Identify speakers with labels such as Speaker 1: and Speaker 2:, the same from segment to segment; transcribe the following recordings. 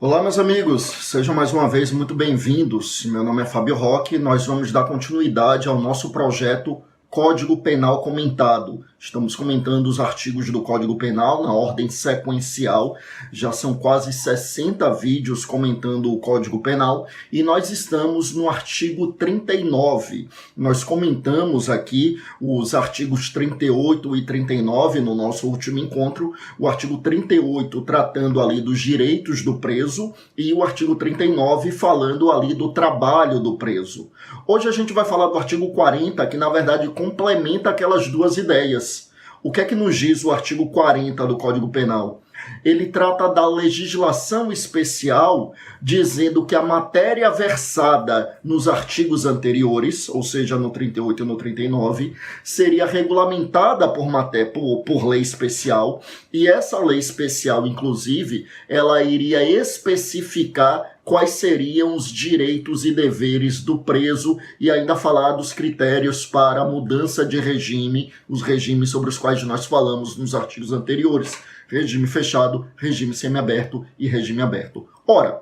Speaker 1: Olá, meus amigos, sejam mais uma vez muito bem-vindos. Meu nome é Fábio Roque e nós vamos dar continuidade ao nosso projeto Código Penal Comentado. Estamos comentando os artigos do Código Penal na ordem sequencial. Já são quase 60 vídeos comentando o Código Penal e nós estamos no artigo 39. Nós comentamos aqui os artigos 38 e 39 no nosso último encontro. O artigo 38 tratando ali dos direitos do preso e o artigo 39 falando ali do trabalho do preso. Hoje a gente vai falar do artigo 40, que na verdade complementa aquelas duas ideias. O que é que nos diz o artigo 40 do Código Penal? Ele trata da legislação especial, dizendo que a matéria versada nos artigos anteriores, ou seja, no 38 e no 39, seria regulamentada por lei especial, e essa lei especial, inclusive, ela iria especificar quais seriam os direitos e deveres do preso e ainda falar dos critérios para a mudança de regime, os regimes sobre os quais nós falamos nos artigos anteriores. Regime fechado, regime semiaberto e regime aberto. Ora,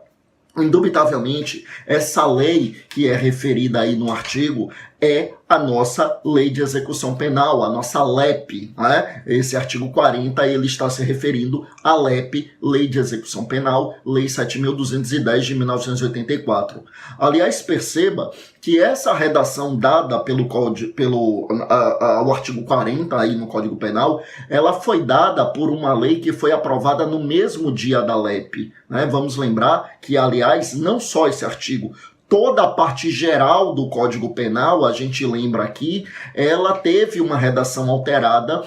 Speaker 1: indubitavelmente, essa lei que é referida aí no artigo é a nossa Lei de Execução Penal, a nossa LEP. Né? Esse artigo 40 ele está se referindo à LEP, Lei de Execução Penal, Lei 7.210 de 1984. Aliás, perceba que essa redação dada ao artigo 40 aí no Código Penal, ela foi dada por uma lei que foi aprovada no mesmo dia da LEP. Né? Vamos lembrar que, aliás, não só esse artigo, toda a parte geral do Código Penal, a gente lembra aqui, ela teve uma redação alterada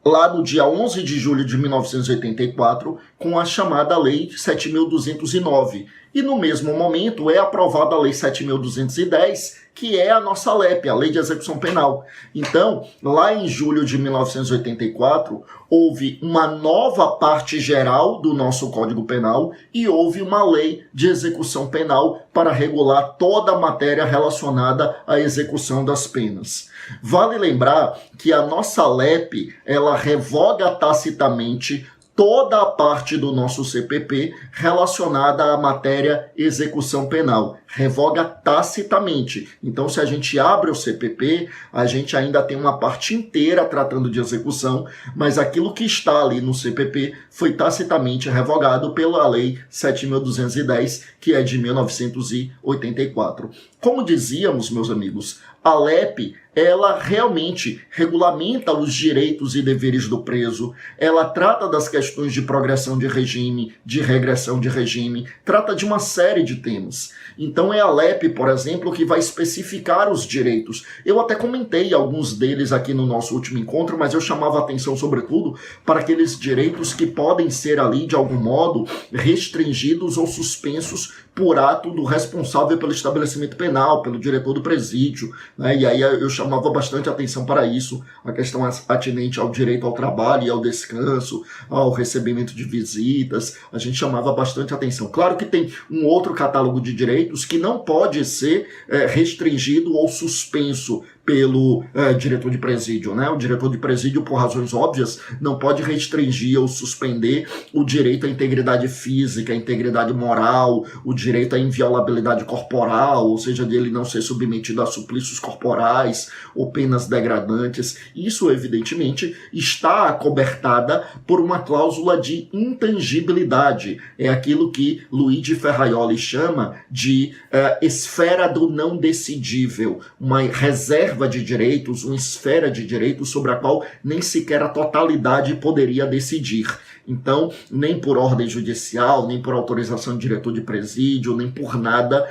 Speaker 1: lá no dia 11 de julho de 1984, com a chamada Lei 7.209. E no mesmo momento é aprovada a Lei 7.210, que é a nossa LEP, a Lei de Execução Penal. Então, lá em julho de 1984, houve uma nova parte geral do nosso Código Penal e houve uma Lei de Execução Penal para regular toda a matéria relacionada à execução das penas. Vale lembrar que a nossa LEP, ela revoga tacitamente toda a parte do nosso CPP relacionada à matéria execução penal. Revoga tacitamente. Então, se a gente abre o CPP, a gente ainda tem uma parte inteira tratando de execução, mas aquilo que está ali no CPP foi tacitamente revogado pela Lei 7.210, que é de 1984. Como dizíamos, meus amigos, a LEP, ela realmente regulamenta os direitos e deveres do preso, ela trata das questões de progressão de regime, de regressão de regime, trata de uma série de temas. Então é a LEP, por exemplo, que vai especificar os direitos. Eu até comentei alguns deles aqui no nosso último encontro, mas eu chamava a atenção, sobretudo, para aqueles direitos que podem ser ali, de algum modo, restringidos ou suspensos por ato do responsável pelo estabelecimento penal, pelo diretor do presídio, né? E aí eu chamava bastante atenção para isso, a questão atinente ao direito ao trabalho e ao descanso, ao recebimento de visitas, a gente chamava bastante atenção. Claro que tem um outro catálogo de direitos que não pode ser restringido ou suspenso pelo diretor de presídio, né? O diretor de presídio, por razões óbvias, não pode restringir ou suspender o direito à integridade física, à integridade moral, o direito à inviolabilidade corporal, ou seja, dele não ser submetido a suplícios corporais ou penas degradantes. Isso, evidentemente, está acobertada por uma cláusula de intangibilidade. É aquilo que Luigi Ferraioli chama de esfera do não decidível, uma reserva de direitos, uma esfera de direitos sobre a qual nem sequer a totalidade poderia decidir. Então, nem por ordem judicial, nem por autorização do diretor de presídio, nem por nada,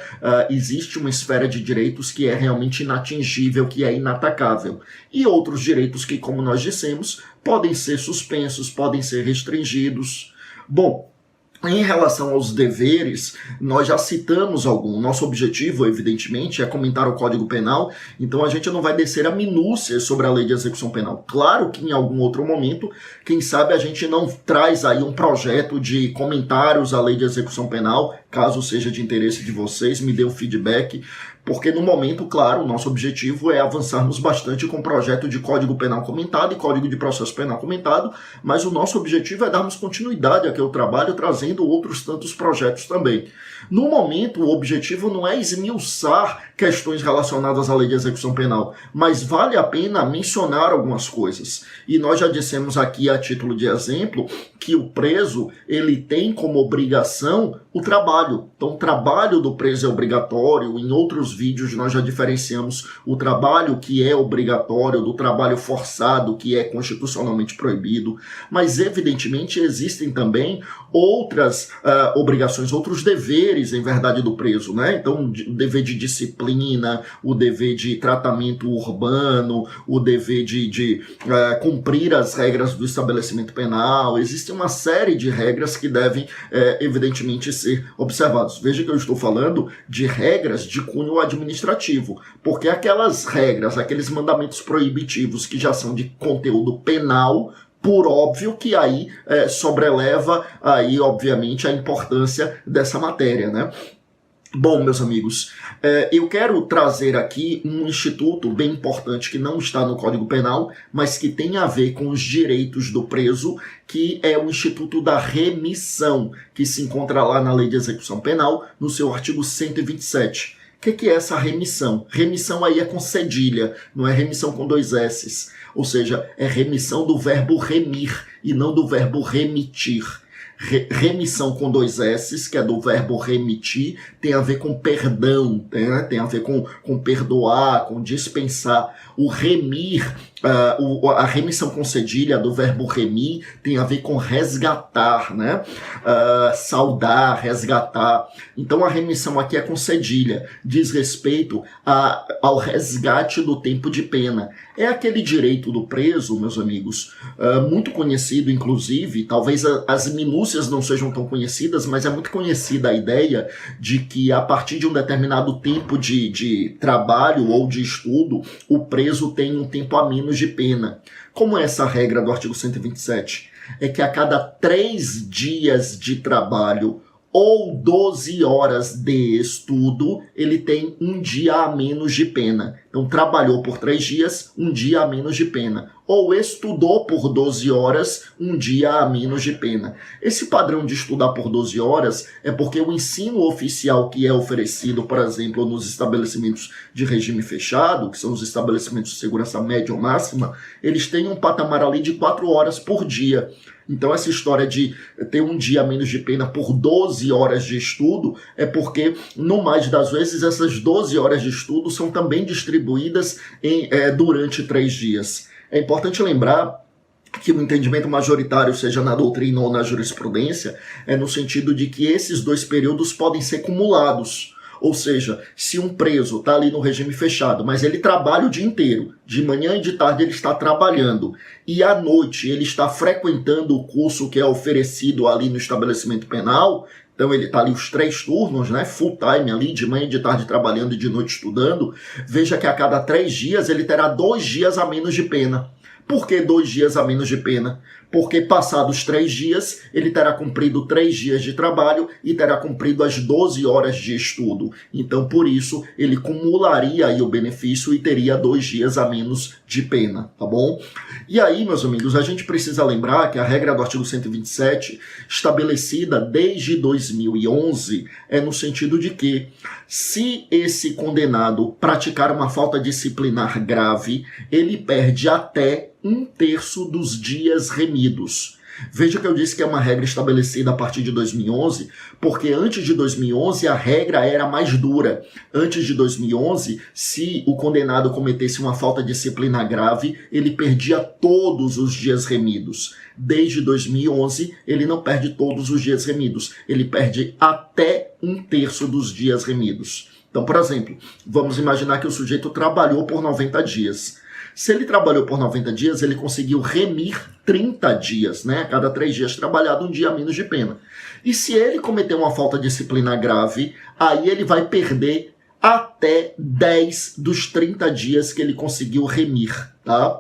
Speaker 1: existe uma esfera de direitos que é realmente inatingível, que é inatacável. E outros direitos que, como nós dissemos, podem ser suspensos, podem ser restringidos. Bom, em relação aos deveres, nós já citamos algum. Nosso objetivo, evidentemente, é comentar o Código Penal, então a gente não vai descer a minúcias sobre a Lei de Execução Penal. Claro que em algum outro momento, quem sabe a gente não traz aí um projeto de comentários à Lei de Execução Penal, caso seja de interesse de vocês, me dê um feedback, Porque no momento, claro, o nosso objetivo é avançarmos bastante com o projeto de Código Penal comentado e Código de Processo Penal comentado, mas o nosso objetivo é darmos continuidade aqui ao trabalho, trazendo outros tantos projetos também. No momento, o objetivo não é esmiuçar questões relacionadas à lei de execução penal, mas vale a pena mencionar algumas coisas. E nós já dissemos aqui, a título de exemplo, que o preso ele tem como obrigação o trabalho. Então, o trabalho do preso é obrigatório. Em outros vídeos nós já diferenciamos o trabalho que é obrigatório do trabalho forçado, que é constitucionalmente proibido. Mas, evidentemente, existem também outras obrigações, outros deveres, em verdade, do preso, né? Então, o dever de disciplina, o dever de tratamento urbano, o dever de cumprir as regras do estabelecimento penal. Existe uma série de regras que devem, evidentemente, ser observados. Veja que eu estou falando de regras de cunho administrativo, porque aquelas regras, aqueles mandamentos proibitivos que já são de conteúdo penal, por óbvio que aí sobreleva aí, obviamente, a importância dessa matéria, né? Bom, meus amigos, eu quero trazer aqui um instituto bem importante que não está no Código Penal, mas que tem a ver com os direitos do preso, que é o Instituto da Remissão, que se encontra lá na Lei de Execução Penal, no seu artigo 127. O que é essa remissão? Remissão aí é com cedilha, não é remissão com 2 S's. Ou seja, é remissão do verbo remir e não do verbo remitir. Remissão com 2 S's, que é do verbo remitir, tem a ver com perdão, né? Tem a ver com perdoar, com dispensar. O remir, a remissão com cedilha do verbo remir, tem a ver com resgatar, né? Saudar, resgatar. Então a remissão aqui é com cedilha, diz respeito ao resgate do tempo de pena. É aquele direito do preso, meus amigos, muito conhecido, inclusive, talvez as minúcias não sejam tão conhecidas, mas é muito conhecida a ideia de que a partir de um determinado tempo de trabalho ou de estudo, o preso tem um tempo a menos de pena. Como é essa regra do artigo 127? É que a cada 3 dias de trabalho ou 12 horas de estudo, ele tem 1 dia a menos de pena. Então, trabalhou por 3 dias, 1 dia a menos de pena. Ou estudou por 12 horas, 1 dia a menos de pena. Esse padrão de estudar por 12 horas é porque o ensino oficial que é oferecido, por exemplo, nos estabelecimentos de regime fechado, que são os estabelecimentos de segurança média ou máxima, eles têm um patamar ali de 4 horas por dia. Então, essa história de ter 1 dia a menos de pena por 12 horas de estudo é porque, no mais das vezes, essas 12 horas de estudo são também distribuídas durante 3 dias. É importante lembrar que o entendimento majoritário, seja na doutrina ou na jurisprudência, é no sentido de que esses 2 períodos podem ser cumulados. Ou seja, se um preso está ali no regime fechado, mas ele trabalha o dia inteiro, de manhã e de tarde ele está trabalhando, e à noite ele está frequentando o curso que é oferecido ali no estabelecimento penal, então ele está ali os 3 turnos, né, full time ali, de manhã e de tarde trabalhando e de noite estudando, veja que a cada 3 dias ele terá 2 dias a menos de pena. Por que 2 dias a menos de pena? Porque passados 3 dias, ele terá cumprido 3 dias de trabalho e terá cumprido as 12 horas de estudo. Então, por isso, ele cumularia aí o benefício e teria 2 dias a menos de pena, tá bom? E aí, meus amigos, a gente precisa lembrar que a regra do artigo 127, estabelecida desde 2011, é no sentido de que, se esse condenado praticar uma falta disciplinar grave, ele perde até 1/3 dos dias remidos. Veja que eu disse que é uma regra estabelecida a partir de 2011, porque antes de 2011 a regra era mais dura. Antes de 2011, se o condenado cometesse uma falta disciplinar grave, ele perdia todos os dias remidos. Desde 2011, ele não perde todos os dias remidos, ele perde até 1/3 dos dias remidos. Então, por exemplo, vamos imaginar que o sujeito trabalhou por 90 dias. Se ele trabalhou por 90 dias, ele conseguiu remir 30 dias, né? A cada 3 dias trabalhado, 1 dia a menos de pena. E se ele cometer uma falta disciplinar grave, aí ele vai perder até 10 dos 30 dias que ele conseguiu remir, tá?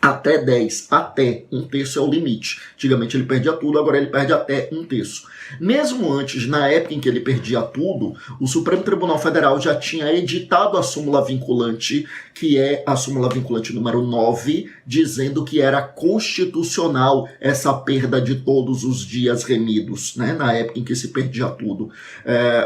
Speaker 1: Até 10, até 1/3 é o limite. Antigamente ele perdia tudo, agora ele perde até 1/3. Mesmo antes, na época em que ele perdia tudo, o Supremo Tribunal Federal já tinha editado a súmula vinculante, que é a súmula vinculante número 9, dizendo que era constitucional essa perda de todos os dias remidos, né, na época em que se perdia tudo.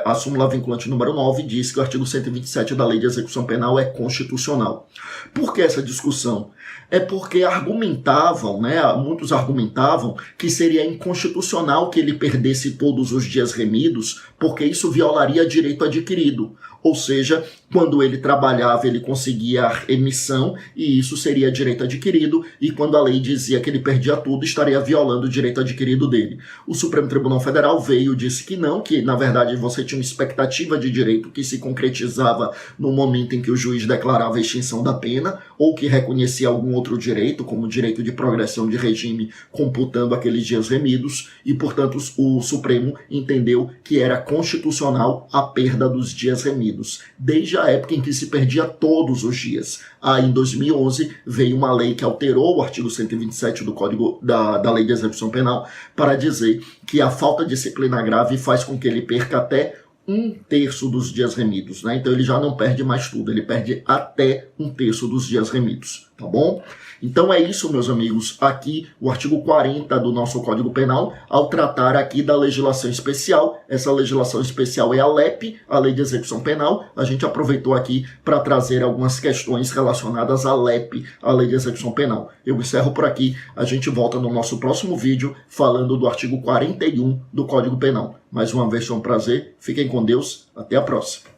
Speaker 1: A súmula vinculante número 9 diz que o artigo 127 da Lei de Execução Penal é constitucional. Por que essa discussão? É porque argumentavam, né, muitos argumentavam que seria inconstitucional que ele perdesse todos os dias remidos, porque isso violaria direito adquirido. Ou seja, quando ele trabalhava, ele conseguia emissão e isso seria direito adquirido, e quando a lei dizia que ele perdia tudo, estaria violando o direito adquirido dele. O Supremo Tribunal Federal veio e disse que não, que na verdade você tinha uma expectativa de direito que se concretizava no momento em que o juiz declarava a extinção da pena, ou que reconhecia algum outro direito, como o direito de progressão de regime, computando aqueles dias remidos, e portanto o Supremo entendeu que era constitucional a perda dos dias remidos, desde a época em que se perdia todos os dias. Aí, em 2011, veio uma lei que alterou o artigo 127 do Código da Lei de Execução Penal para dizer que a falta de disciplina grave faz com que ele perca até 1/3 dos dias remidos, né? Então ele já não perde mais tudo, ele perde até 1/3 dos dias remidos, tá bom? Então é isso, meus amigos, aqui o artigo 40 do nosso Código Penal, ao tratar aqui da legislação especial. Essa legislação especial é a LEP, a Lei de Execução Penal. A gente aproveitou aqui para trazer algumas questões relacionadas à LEP, a Lei de Execução Penal. Eu encerro por aqui, a gente volta no nosso próximo vídeo falando do artigo 41 do Código Penal. Mais uma vez foi um prazer, fiquem com Deus, até a próxima.